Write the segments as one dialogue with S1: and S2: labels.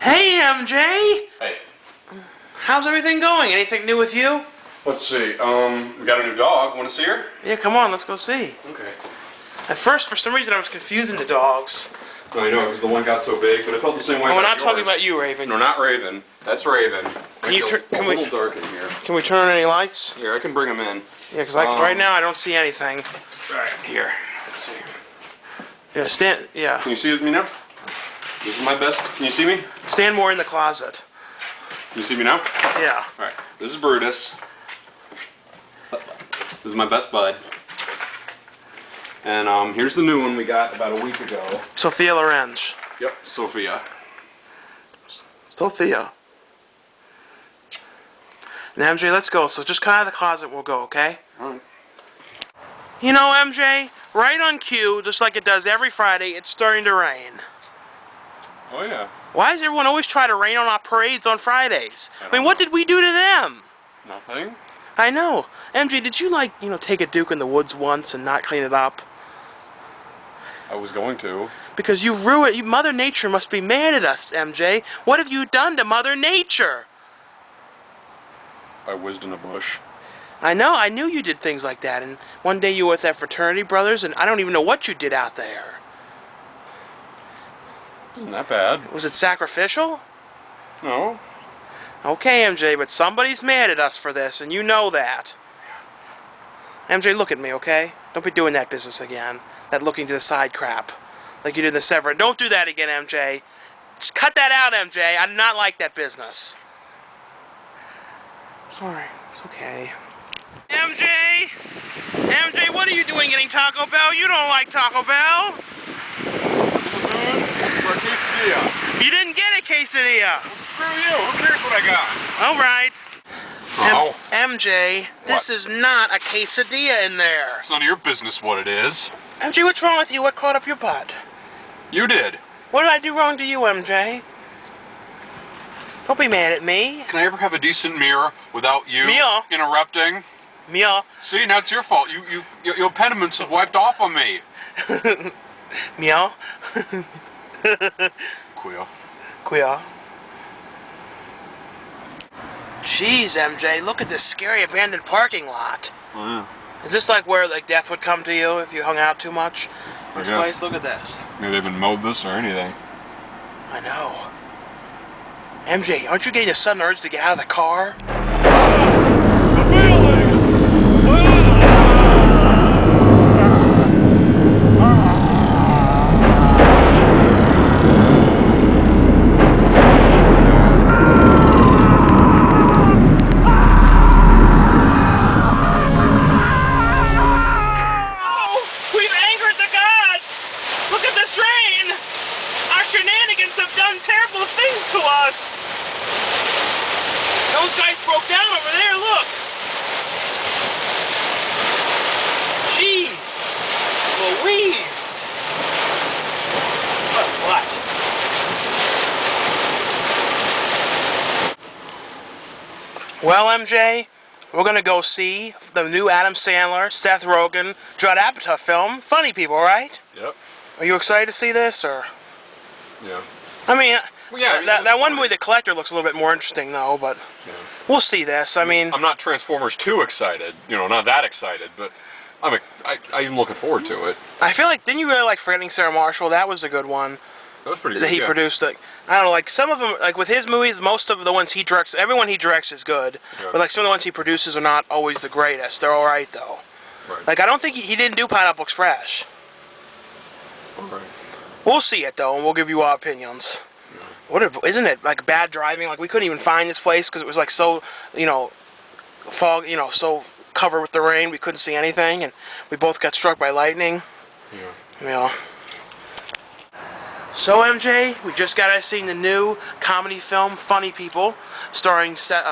S1: Hey, MJ!
S2: Hey.
S1: How's everything going? Anything new with you?
S2: Let's see. We got a new dog. Want to see her?
S1: Yeah, come on, let's go see.
S2: Okay.
S1: At first, for some reason, I was confusing the dogs.
S2: I know, because the one got so big, but I felt the same way.
S1: Oh, we're
S2: about
S1: not talking
S2: yours.
S1: about you, Raven.
S2: No, not Raven. That's Raven.
S1: Can you turn?
S2: A little dark in here.
S1: Can we turn on any lights?
S2: Here, I can bring them in.
S1: Yeah, because right now I don't see anything.
S2: Right here. Let's see.
S1: Yeah, stand. Yeah.
S2: Can you see me now? This is my best. Can you see me?
S1: Stand more in the closet.
S2: Can you see me now?
S1: Yeah.
S2: All right. This is Brutus. This is my best bud. And here's the new one we got about a week ago.
S1: Sophia Lorenz.
S2: Yep, Sophia.
S1: Sophia. Now, MJ, let's go. So just come out of the closet and we'll go, okay?
S2: All right.
S1: You know, MJ, right on cue, just like it does every Friday, it's starting to rain.
S2: Oh, yeah.
S1: Why does everyone always try to rain on our parades on Fridays? I mean, what did we do to them?
S2: Nothing.
S1: I know. MJ, did you, like, take a Duke in the woods once and not clean it up?
S2: I was going to.
S1: Because you ruined... Mother Nature must be mad at us, MJ. What have you done to Mother Nature?
S2: I whizzed in a bush.
S1: I know. I knew you did things like that. And one day you were with that fraternity brothers, and I don't even know what you did out there.
S2: Wasn't that bad.
S1: Was it sacrificial?
S2: No.
S1: Okay, MJ, but somebody's mad at us for this, and you know that. MJ, look at me, okay? Don't be doing that business again. That looking to the side crap. Like you did in the Severin. Don't do that again, MJ. Just cut that out, MJ. I do not like that business. Sorry. It's okay. MJ! MJ, what are you doing getting Taco Bell? You don't like Taco Bell.
S2: For a quesadilla.
S1: You didn't get a quesadilla.
S2: Well, screw you. Who cares what I got?
S1: All right.
S2: Oh.
S1: MJ, this is not a quesadilla in there.
S2: It's none of your business what it is.
S1: MJ, what's wrong with you? What caught up your butt?
S2: You did.
S1: What did I do wrong to you, MJ? Don't be mad at me.
S2: Can I ever have a decent mirror without you
S1: Mia.
S2: interrupting?
S1: Mia.
S2: See, now it's your fault. Your impediments have wiped off on me.
S1: Meow.
S2: Queer.
S1: Queer. Jeez, MJ, look at this scary abandoned parking lot.
S2: Oh, yeah.
S1: Is this like where death would come to you if you hung out too much?
S2: I
S1: This
S2: guess.
S1: place, look at this.
S2: Maybe they haven't mowed this or anything.
S1: I know. MJ, aren't you getting a sudden urge to get out of the car?
S2: The feeling!
S1: We've angered the gods! Look at this rain! Our shenanigans have done terrible things to us! Those guys broke down over there, look! Jeez! Louise! What? Well, MJ, we're gonna go see the new Adam Sandler, Seth Rogen, Judd Apatow film, Funny People, right?
S2: Yep.
S1: Are you excited to see this, or?
S2: Yeah.
S1: I mean,
S2: Well, yeah,
S1: that one movie, The Collector, looks a little bit more interesting, though, but
S2: Yeah.
S1: we'll see this. I mean,
S2: I'm not Transformers 2 excited. Not that excited, but I'm looking forward to it.
S1: I feel like, didn't you really like Forgetting Sarah Marshall? That was a good one
S2: That was pretty good.
S1: that he
S2: yeah.
S1: produced. Like, I don't know, like some of them, like with his movies, most of the ones he directs, everyone he directs is good,
S2: Yeah.
S1: but like some of the ones he produces are not always the greatest. They're all right, though.
S2: Right.
S1: Like, I don't think he didn't do Pineapple Express.
S2: All right.
S1: We'll see it, though, and we'll give you our opinions. Isn't it like bad driving? Like we couldn't even find this place because it was like so, fog, so covered with the rain we couldn't see anything, and we both got struck by lightning.
S2: Yeah.
S1: So MJ, we just got seen the new comedy film Funny People, starring Seth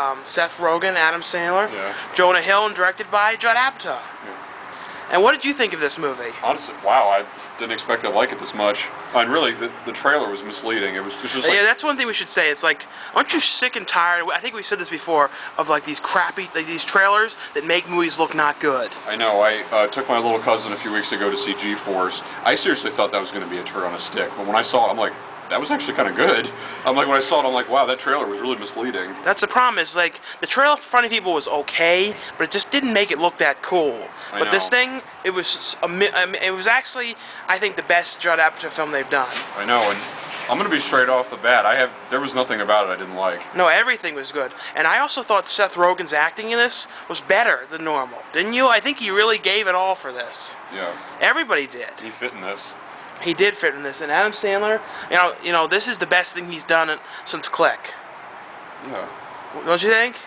S1: Rogen, Adam Sandler,
S2: Yeah.
S1: Jonah Hill, and directed by Judd Apatow.
S2: Yeah.
S1: And what did you think of this movie?
S2: Honestly, wow, I didn't expect to like it this much. And really, the trailer was misleading. It was just like...
S1: Yeah, that's one thing we should say. It's like, aren't you sick and tired? I think we said this before, of like these crappy, like these trailers that make movies look not good.
S2: I know. I took my little cousin a few weeks ago to see G-Force. I seriously thought that was going to be a turd on a stick. But when I saw it, I'm like, that was actually kind of good. I'm like, when I saw it, I'm like, wow, that trailer was really misleading.
S1: That's the problem, is like the trailer for Funny People was okay, but it just didn't make it look that cool.
S2: I
S1: But
S2: know.
S1: this thing, it was it was actually, I think, the best Judd Apatow film they've done.
S2: I know, and I'm gonna be straight off the bat. There was nothing about it I didn't like.
S1: No, everything was good. And I also thought Seth Rogen's acting in this was better than normal. Didn't you? I think he really gave it all for this.
S2: Yeah.
S1: Everybody did.
S2: He fit in this.
S1: He did fit in this. And Adam Sandler, you know, this is the best thing he's done since Click.
S2: Yeah.
S1: Don't you think?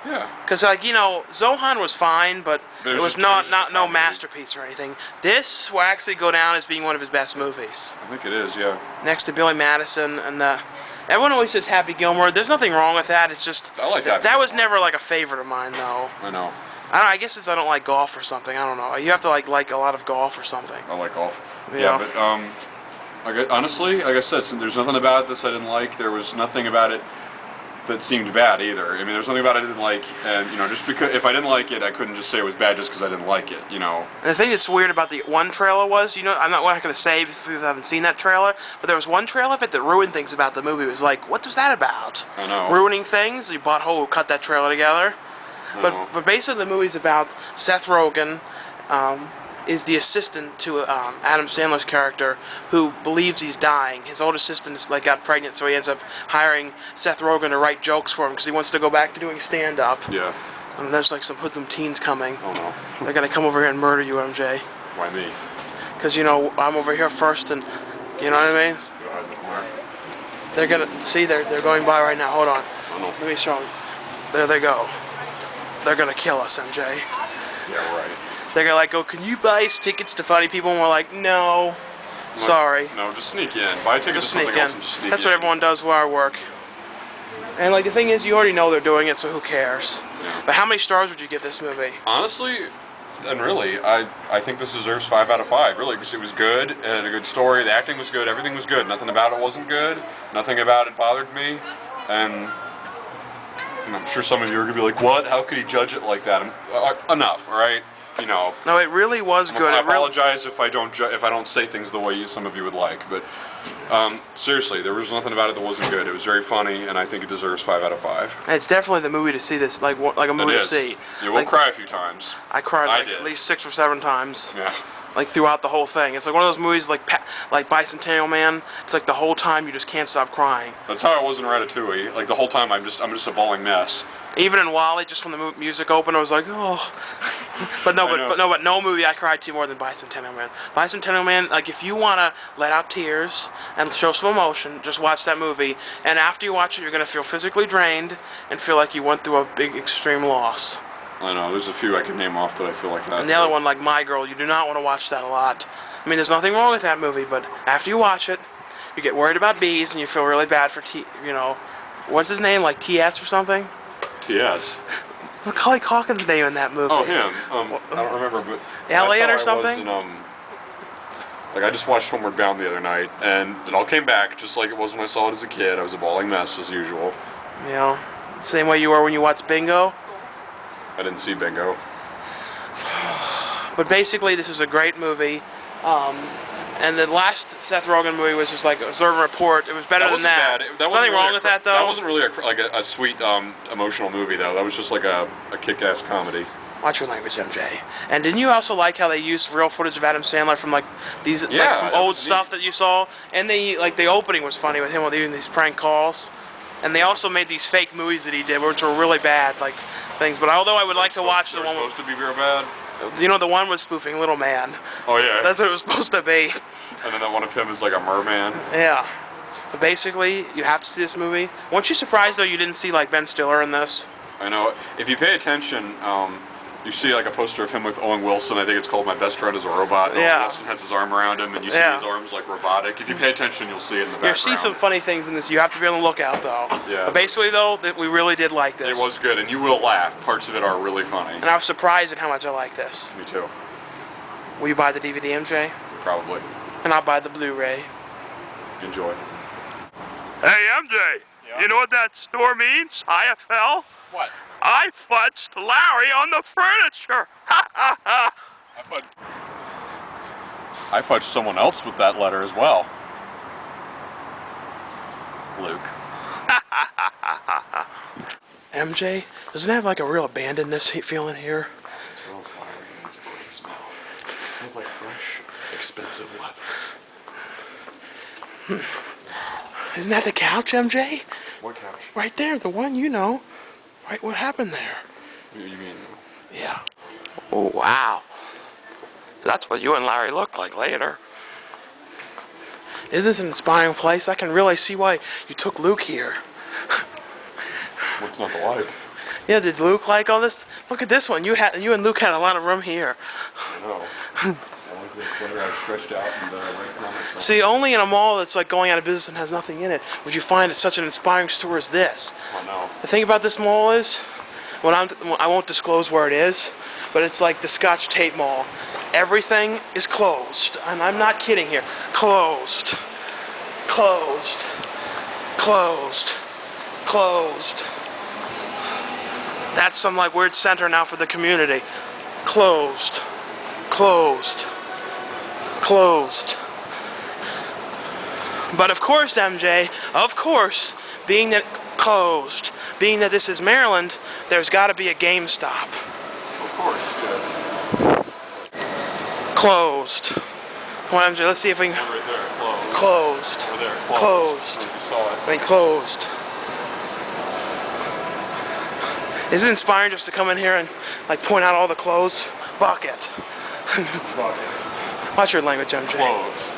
S2: Yeah.
S1: Because, like, you know, Zohan was fine, but it was not no
S2: comedy.
S1: masterpiece or anything. This will actually go down as being one of his best movies.
S2: I think it is, yeah.
S1: Next to Billy Madison and everyone always says Happy Gilmore. There's nothing wrong with that. It's just
S2: I like Happy
S1: that was
S2: Gilmore.
S1: never like a favorite of mine, though.
S2: I know.
S1: I guess it's I don't like golf or something. I don't know. You have to like a lot of golf or something.
S2: I like golf.
S1: Yeah.
S2: But honestly, like I said, since there's nothing about this I didn't like. There was nothing about it that seemed bad either. I mean, there's something about it I didn't like, and you know, just because if I didn't like it, I couldn't just say it was bad just because I didn't like it. You know.
S1: And the thing that's weird about the one trailer was, you know, I'm not going to say if people haven't seen that trailer, but there was one trailer of it that ruined things about the movie. It was like, what was that about?
S2: I know.
S1: Ruining things? You butthole who cut that trailer together. But basically the movie's about Seth Rogen is the assistant to Adam Sandler's character who believes he's dying. His old assistant is, like, got pregnant, so he ends up hiring Seth Rogen to write jokes for him because he wants to go back to doing stand-up.
S2: Yeah.
S1: And there's like some hoodlum teens coming.
S2: Oh no.
S1: They're going to come over here and murder you, MJ.
S2: Why me?
S1: Because, you know, I'm over here first and, you know what I mean?
S2: Go ahead, Mark.
S1: They're going to, see, they're going by right now. Hold on.
S2: Oh no.
S1: Let me show them. There they go. They're going to kill us, MJ.
S2: Yeah, right.
S1: They're going to like go, can you buy us tickets to Funny People? And we're like, no. Sorry.
S2: No, just sneak in. Buy a ticket
S1: Just
S2: to something
S1: sneak
S2: else
S1: in.
S2: and just sneak
S1: That's
S2: in.
S1: what everyone does where I work. And like the thing is, you already know they're doing it, so who cares?
S2: Yeah.
S1: But how many stars would you give this movie?
S2: Honestly, and really, I think this deserves 5 out of 5. Really, because it was good, it had a good story, the acting was good, everything was good. Nothing about it wasn't good. Nothing about it bothered me. And I'm sure some of you are going to be like, what? How could he judge it like that? Enough, all right? You know.
S1: No, it really was good.
S2: I apologize if I don't say things the way some of you would like, but seriously, there was nothing about it that wasn't good. It was very funny, and I think it deserves 5 out of 5.
S1: It's definitely the movie to see. This like a movie to see.
S2: You will cry a few times.
S1: I cried like at least 6 or 7 times.
S2: Yeah.
S1: Like throughout the whole thing. It's like one of those movies like Bicentennial Man. It's like the whole time you just can't stop crying.
S2: That's how I was in Ratatouille. Like the whole time I'm just a bawling mess.
S1: Even in Wall-E, just when the music opened, I was like, oh. But no movie I cried to more than Bicentennial Man. Bicentennial Man, like if you want to let out tears and show some emotion, just watch that movie. And after you watch it, you're going to feel physically drained and feel like you went through a big extreme loss.
S2: I know, there's a few I can name off that I feel like that.
S1: And the other one, like My Girl, you do not want to watch that a lot. I mean, there's nothing wrong with that movie, but after you watch it, you get worried about bees and you feel really bad for what's his name, like T.S. or something?
S2: T.S.
S1: Macaulay Culkin's name in that movie.
S2: Oh, him. I don't remember, but
S1: Elliot or something?
S2: Like I just watched Homeward Bound the other night, and it all came back just like it was when I saw it as a kid. I was a bawling mess as usual.
S1: You know, same way you were when you watched Bingo.
S2: I didn't see Bingo.
S1: But basically, this is a great movie. And the last Seth Rogen movie was just like Observe and Report. It was better than that. There's nothing wrong with that, though.
S2: That wasn't really a sweet, emotional movie, though. That was just like a kick-ass comedy.
S1: Watch your language, MJ. And didn't you also like how they used real footage of Adam Sandler from like these from old stuff that you saw? And the opening was funny with him doing these prank calls. And they also made these fake movies that he did, which were really bad, like things. But although I would like to watch the one,
S2: supposed to be real bad.
S1: You know, the one was spoofing Little Man.
S2: Oh yeah.
S1: That's what it was supposed to be.
S2: And then that one of him is like a merman.
S1: Yeah. But basically, you have to see this movie. Weren't you surprised though you didn't see like Ben Stiller in this?
S2: I know. If you pay attention, you see like a poster of him with Owen Wilson. I think it's called My Best Friend is a Robot. And Owen Wilson has his arm around him, and you see his arms like robotic. If you pay attention, you'll see it in the background.
S1: You'll see some funny things in this. You have to be on the lookout, though.
S2: Yeah.
S1: But basically, though, we really did like this.
S2: It was good, and you will laugh. Parts of it are really funny.
S1: And I was surprised at how much I like this.
S2: Me too.
S1: Will you buy the DVD, MJ?
S2: Probably.
S1: And I'll buy the Blu-ray.
S2: Enjoy.
S1: Hey, MJ. Yeah? You know what that store means? IFL?
S2: What?
S1: I fudged Larry on the furniture. Ha ha ha.
S2: I fudged someone else with that letter as well. Luke.
S1: MJ, doesn't it have like a real abandonedness feeling here?
S2: It smells fire. It's a great smell. It smells like fresh, expensive leather.
S1: Isn't that the couch, MJ?
S2: What couch?
S1: Right there, the one you know. Right, what happened there?
S2: You mean?
S1: Yeah. Oh, wow. That's what you and Larry look like later. Isn't this an inspiring place? I can really see why you took Luke here.
S2: What's not to like?
S1: Yeah, did Luke like all this? Look at this one. You and Luke had a lot of room here.
S2: I know. I like this letter I stretched out and right comments.
S1: See, only in a mall that's like going out of business and has nothing in it would you find such an inspiring store as this.
S2: Oh no.
S1: The thing about this mall is, I won't disclose where it is, but it's like the Scotch Tape Mall. Everything is closed, and I'm not kidding here. Closed. Closed. Closed. Closed. That's some like weird center now for the community. Closed. Closed. Closed. But of course, MJ, of course, being that closed, being that this is Maryland, there's got to be a GameStop.
S2: Of course, yes.
S1: Closed. Come on, MJ, let's see if we can...
S2: Right there, closed.
S1: Closed.
S2: Over there,
S1: Closed.
S2: You saw it.
S1: I mean, closed. Isn't it inspiring just to come in here and like point out all the clothes? Bucket. Watch your language, MJ.
S2: Closed.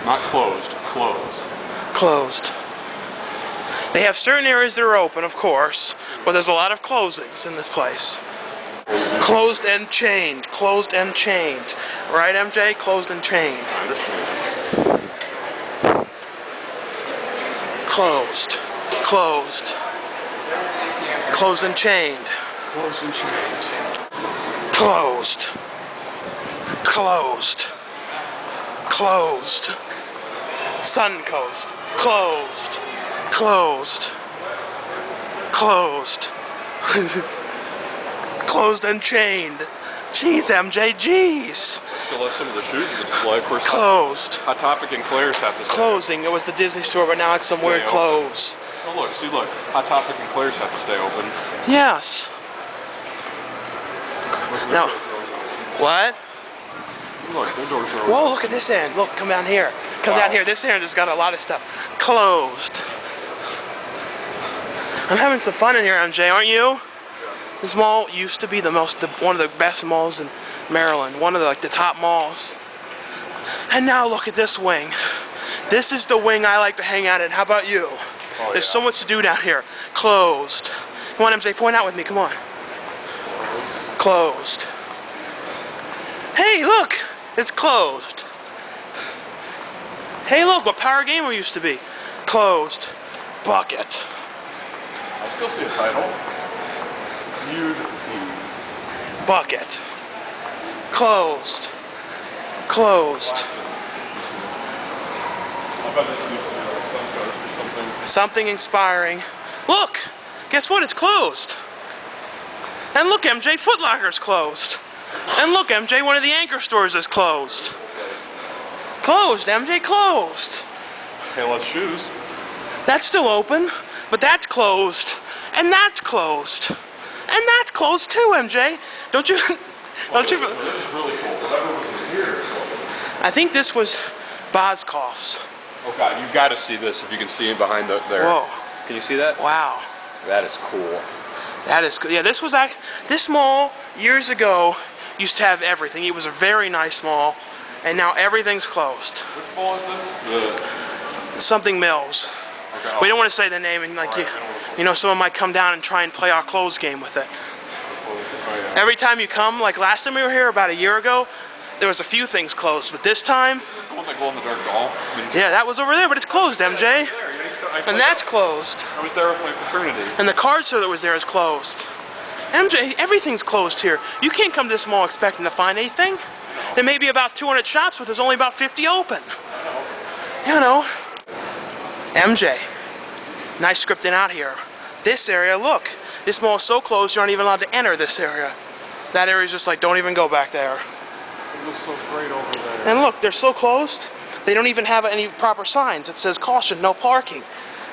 S2: Not closed, closed.
S1: Closed. They have certain areas that are open, of course, but there's a lot of closings in this place. Closed and chained. Closed and chained. Right, MJ? Closed and chained.
S2: I understand.
S1: Closed. Closed. Closed and chained.
S2: Closed and chained.
S1: Closed. Closed. Closed. Suncoast. Closed. Closed. Closed. Closed and chained. Jeez, MJ, jeez.
S2: Still have some of the shoes in the display. Of course,
S1: Closed.
S2: Hot Topic and Claire's have to stay.
S1: Closing. It was the Disney store, but now it's some weird
S2: open.
S1: clothes.
S2: Oh look, see look. Hot Topic and Claire's have to stay open.
S1: Yes. Now, what?
S2: Look, their doors are open.
S1: Whoa, look at this end. Look, come down here. Come down here. This end has got a lot of stuff. Closed. I'm having some fun in here, MJ, aren't you? This mall used to be one of the best malls in Maryland. One of the top malls. And now look at this wing. This is the wing I like to hang out in. How about you?
S2: Oh,
S1: There's so much to do down here. Closed. Come on, MJ, point out with me. Come on. Closed. Hey, look! It's closed. Hey, look what Power Gamer used to be. Closed. Bucket.
S2: I still see a title. Viewed Thieves.
S1: Bucket. Closed. Closed.
S2: I bet this used to be like Suncoast or something.
S1: Something inspiring. Look! Guess what? It's closed. And look, MJ, Foot Locker's closed. And look, MJ, one of the anchor stores is closed. Closed, MJ, closed.
S2: Payless Shoes.
S1: That's still open, but that's closed. And that's closed. And that's closed too, MJ. Don't you? Don't you?
S2: This is really cool. Whatever was in here is cool.
S1: I think this was Boscoff's.
S2: Oh God, you've got to see this if you can see it behind there.
S1: Whoa.
S2: Can you see that?
S1: Wow.
S2: That is cool.
S1: That is good. Yeah, this mall years ago used to have everything. It was a very nice mall, and now everything's closed.
S2: Which mall is this?
S1: Something Mills.
S2: Okay,
S1: We don't want to say the name, and like you know, someone might come down and try and play our clothes game with it.
S2: Oh, yeah.
S1: Every time you come, like last time we were here about a year ago, there was a few things closed, but this time,
S2: Is this the one that glow in the dark golf? I mean,
S1: yeah, that was over there, but it's closed, MJ.
S2: there.
S1: And that's closed.
S2: I was there with my fraternity.
S1: And the card store that was there is closed. MJ, everything's closed here. You can't come to this mall expecting to find anything. There may be about 200 shops, but there's only about 50 open. You know. MJ, nice scripting out here. This area, look. This mall is so closed, you aren't even allowed to enter this area. That area's just like, don't even go back there.
S2: It looks so great over there.
S1: And look, they're so closed. They don't even have any proper signs that says caution, no parking.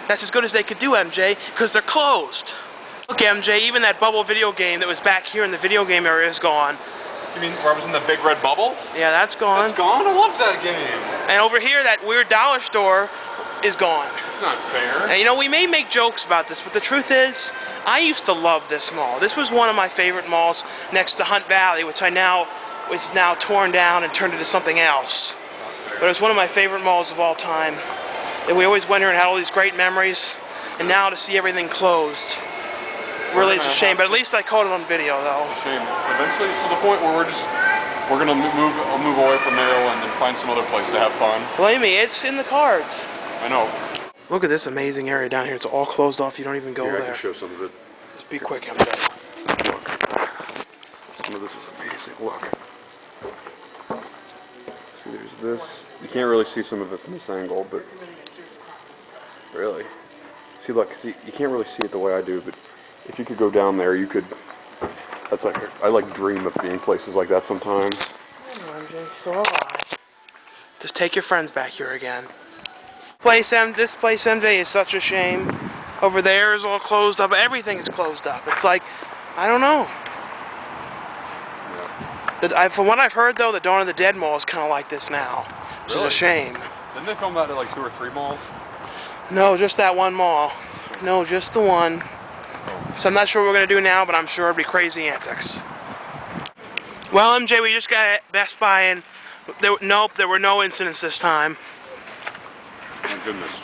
S1: That's as good as they could do, MJ, because they're closed. Look, MJ, even that bubble video game that was back here in the video game area is gone.
S2: You mean where I was in the big red bubble?
S1: Yeah, that's gone.
S2: That's gone? I loved that game.
S1: And over here, that weird dollar store is gone.
S2: It's not fair.
S1: And you know, we may make jokes about this, but the truth is, I used to love this mall. This was one of my favorite malls next to Hunt Valley, which is now torn down and turned into something else. But it was one of my favorite malls of all time. And we always went here and had all these great memories. And now to see everything closed, really it's a shame. But at least I caught it on video, though.
S2: It's a shame. Eventually, to the point where we're gonna move away from Maryland and find some other place to have fun.
S1: Believe me, it's in the cards.
S2: I know.
S1: Look at this amazing area down here. It's all closed off. You don't even go
S2: Here,
S1: there.
S2: I can show some of it.
S1: Just be quick, MJ.
S2: Look. Some of this is amazing. Look. See, there's this. You can't really see some of it from this angle, but really. See, look. See, you can't really see it the way I do, but if you could go down there, you could. That's like I dream of being places like that sometimes.
S1: I know, MJ. So do I. Just take your friends back here again. This place, MJ, is such a shame. Over there is all closed up. Everything is closed up. It's like, I don't know.
S2: Yeah.
S1: From what I've heard, though, the Dawn of the Dead Mall is kind of like this now, which is a shame.
S2: Didn't they film that at like 2 or 3 malls?
S1: No, just that one mall. No, just the one. So I'm not sure what we're going to do now, but I'm sure it'll be crazy antics. Well, MJ, we just got at Best Buy, and nope, there were no incidents this time.
S2: Thank goodness.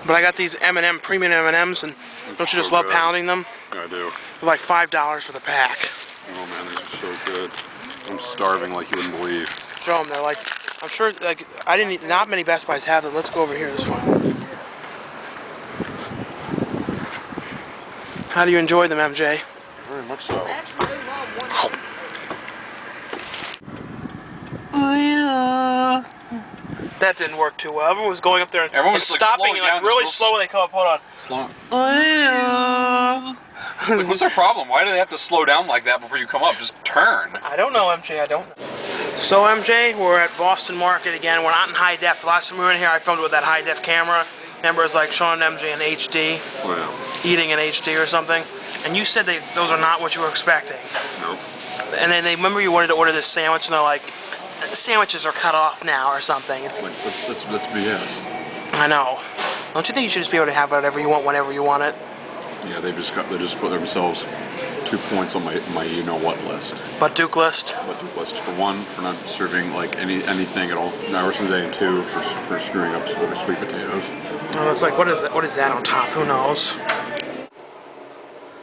S1: But I got these premium M&Ms, and don't you just love pounding them?
S2: Yeah, I do.
S1: They're like $5 for the pack.
S2: Oh man, these are so good. I'm starving like you wouldn't believe.
S1: Show them. They're like, I'm sure, like, not many Best Buys have them. Let's go over here this one. How do you enjoy them, MJ?
S2: Very much so.
S1: That didn't work too well. Everyone was going up there and
S2: Everyone's like
S1: stopping and like really slow when they come up. Hold on.
S2: Slow. Like, what's their problem? Why do they have to slow down like that before you come up? Just turn.
S1: I don't know, MJ. I don't know. So, MJ, we're at Boston Market again. We're not in high def. The last time we were in here, I filmed it with that high def camera. Remember, it was like showing MJ in HD, eating in HD or something. And you said those are not what you were expecting.
S2: Nope.
S1: And then they remember you wanted to order this sandwich, and they're like, the sandwiches are cut off now or something. It's
S2: like that's BS.
S1: I know. Don't you think you should just be able to have whatever you want whenever you want it?
S2: Yeah, they just put themselves 2 points on my you know what list.
S1: Butt Duke list.
S2: Butt Duke list for 1 for not serving like anything at all hours of the day, and 2 for screwing up sweet potatoes.
S1: Oh, it's like what is that? What is that on top? Who knows?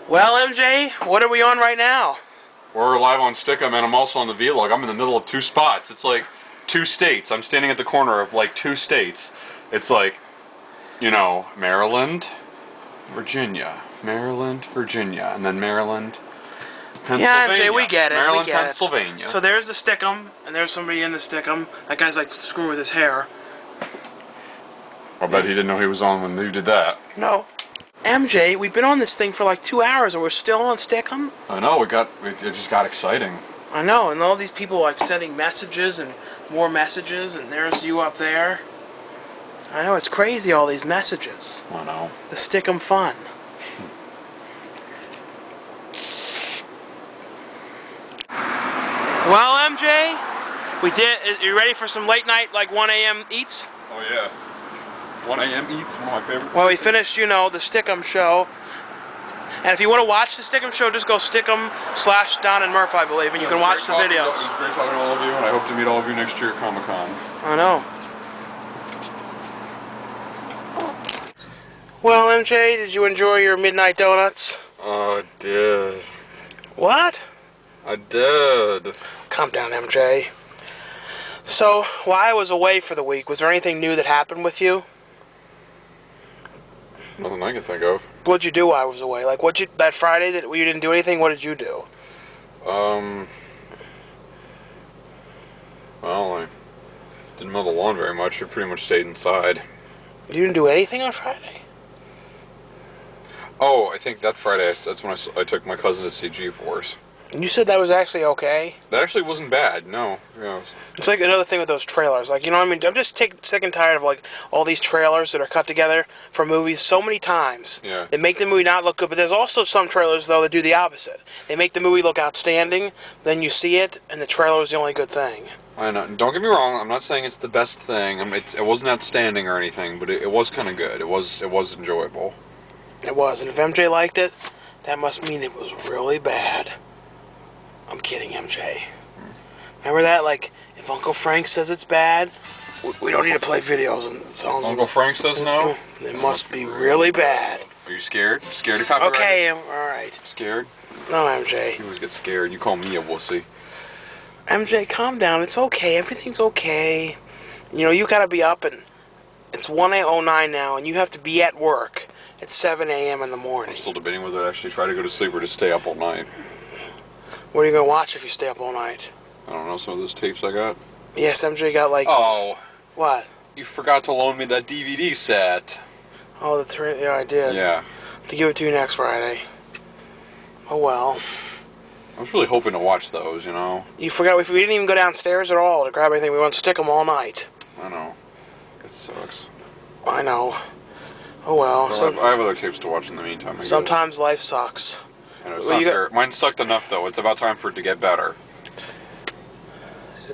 S1: Well, MJ, what are we on right now?
S2: We're live on Stickum, and I'm also on the vlog. I'm in the middle of 2 spots. It's like 2 states. I'm standing at the corner of like 2 states. It's like, you know, Maryland, Virginia, and then Maryland, Pennsylvania.
S1: Yeah, MJ, we get it.
S2: Maryland,
S1: we get
S2: Pennsylvania.
S1: It. So there's the Stickum, and there's somebody in the Stickum. That guy's like screwing with his hair.
S2: I bet he didn't know he was on when you did that.
S1: No. MJ, we've been on this thing for like 2 hours, and we're still on Stickum?
S2: I know, it just got exciting.
S1: I know, and all these people like sending messages and more messages, and there's you up there. I know, it's crazy, all these messages.
S2: I know.
S1: The Stickum fun. Well, MJ, you ready for some late night, like 1 a.m. eats?
S2: Oh yeah. 1 a.m. eats, one of my favorites.
S1: Well, we finished, you know, the Stickum show. And if you want to watch the Stickum show, just go Stickum/Don and Murph, I believe, and you can watch the videos.
S2: It was great talking to all of you, and I hope to meet all of you next year at Comic-Con.
S1: I know. Well, MJ, did you enjoy your midnight donuts?
S2: I did.
S1: What?
S2: I did.
S1: Calm down, MJ. So, while I was away for the week, was there anything new that happened with you?
S2: Nothing I can think of.
S1: What'd you do while I was away? Like, that Friday that you didn't do anything, what did you do?
S2: Well, I didn't mow the lawn very much. I pretty much stayed inside.
S1: You didn't do anything on Friday?
S2: Oh, I think that Friday, that's when I took my cousin to see G-Force.
S1: And you said that was actually okay?
S2: That actually wasn't bad. No. Yeah,
S1: It's like another thing with those trailers. Like, you know what I mean? I'm just sick and tired of, like, all these trailers that are cut together for movies so many times.
S2: Yeah.
S1: They make the movie not look good, but there's also some trailers, though, that do the opposite. They make the movie look outstanding, then you see it, and the trailer is the only good thing.
S2: I know. Don't get me wrong. I'm not saying it's the best thing. It wasn't outstanding or anything, but it was kind of good. It was enjoyable.
S1: It was, and if MJ liked it, that must mean it was really bad. I'm kidding, MJ. Remember that? Like, if Uncle Frank says it's bad, we don't need to play videos and songs.
S2: Uncle Frank says no?
S1: It must be really bad.
S2: Are you scared? Scared of copyright?
S1: Okay, alright.
S2: Scared?
S1: No, MJ.
S2: You always get scared. You call me a wussy.
S1: MJ, calm down. It's okay. Everything's okay. You know, you gotta be up, and it's 1:09 now, and you have to be at work at 7 a.m. in the morning.
S2: I'm still debating whether to actually try to go to sleep or to stay up all night.
S1: What are you gonna watch if you stay up all night?
S2: I don't know, some of those tapes I got.
S1: Yes, MJ got like...
S2: Oh.
S1: What?
S2: You forgot to loan me that DVD set.
S1: Oh, yeah, I did.
S2: Yeah.
S1: To give it to you next Friday. Oh, well.
S2: I was really hoping to watch those, you know.
S1: You forgot, we didn't even go downstairs at all to grab anything. We went to stick them all night.
S2: I know. It sucks.
S1: I know. Oh, well.
S2: I have other tapes to watch in the meantime, I guess.
S1: Sometimes life sucks.
S2: I know, it's not fair. Mine sucked enough, though. It's about time for it to get better.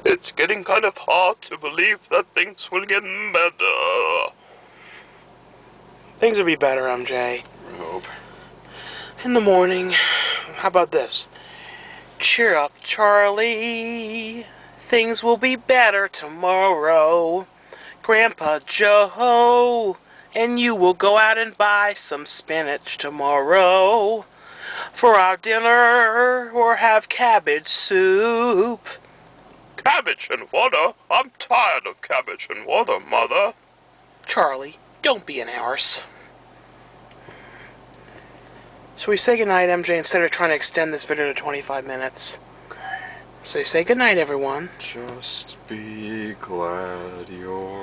S1: It's getting kind of hard to believe that things will get better. Things will be better, MJ.
S2: I hope.
S1: In the morning. How about this? Cheer up, Charlie. Things will be better tomorrow. Grandpa Joe and you will go out and buy some spinach tomorrow. For our dinner, or have cabbage soup. Cabbage and water? I'm tired of cabbage and water, Mother. Charlie, don't be an arse. So we say goodnight, MJ, instead of trying to extend this video to 25 minutes. Okay. So say goodnight, everyone.
S2: Just be glad you're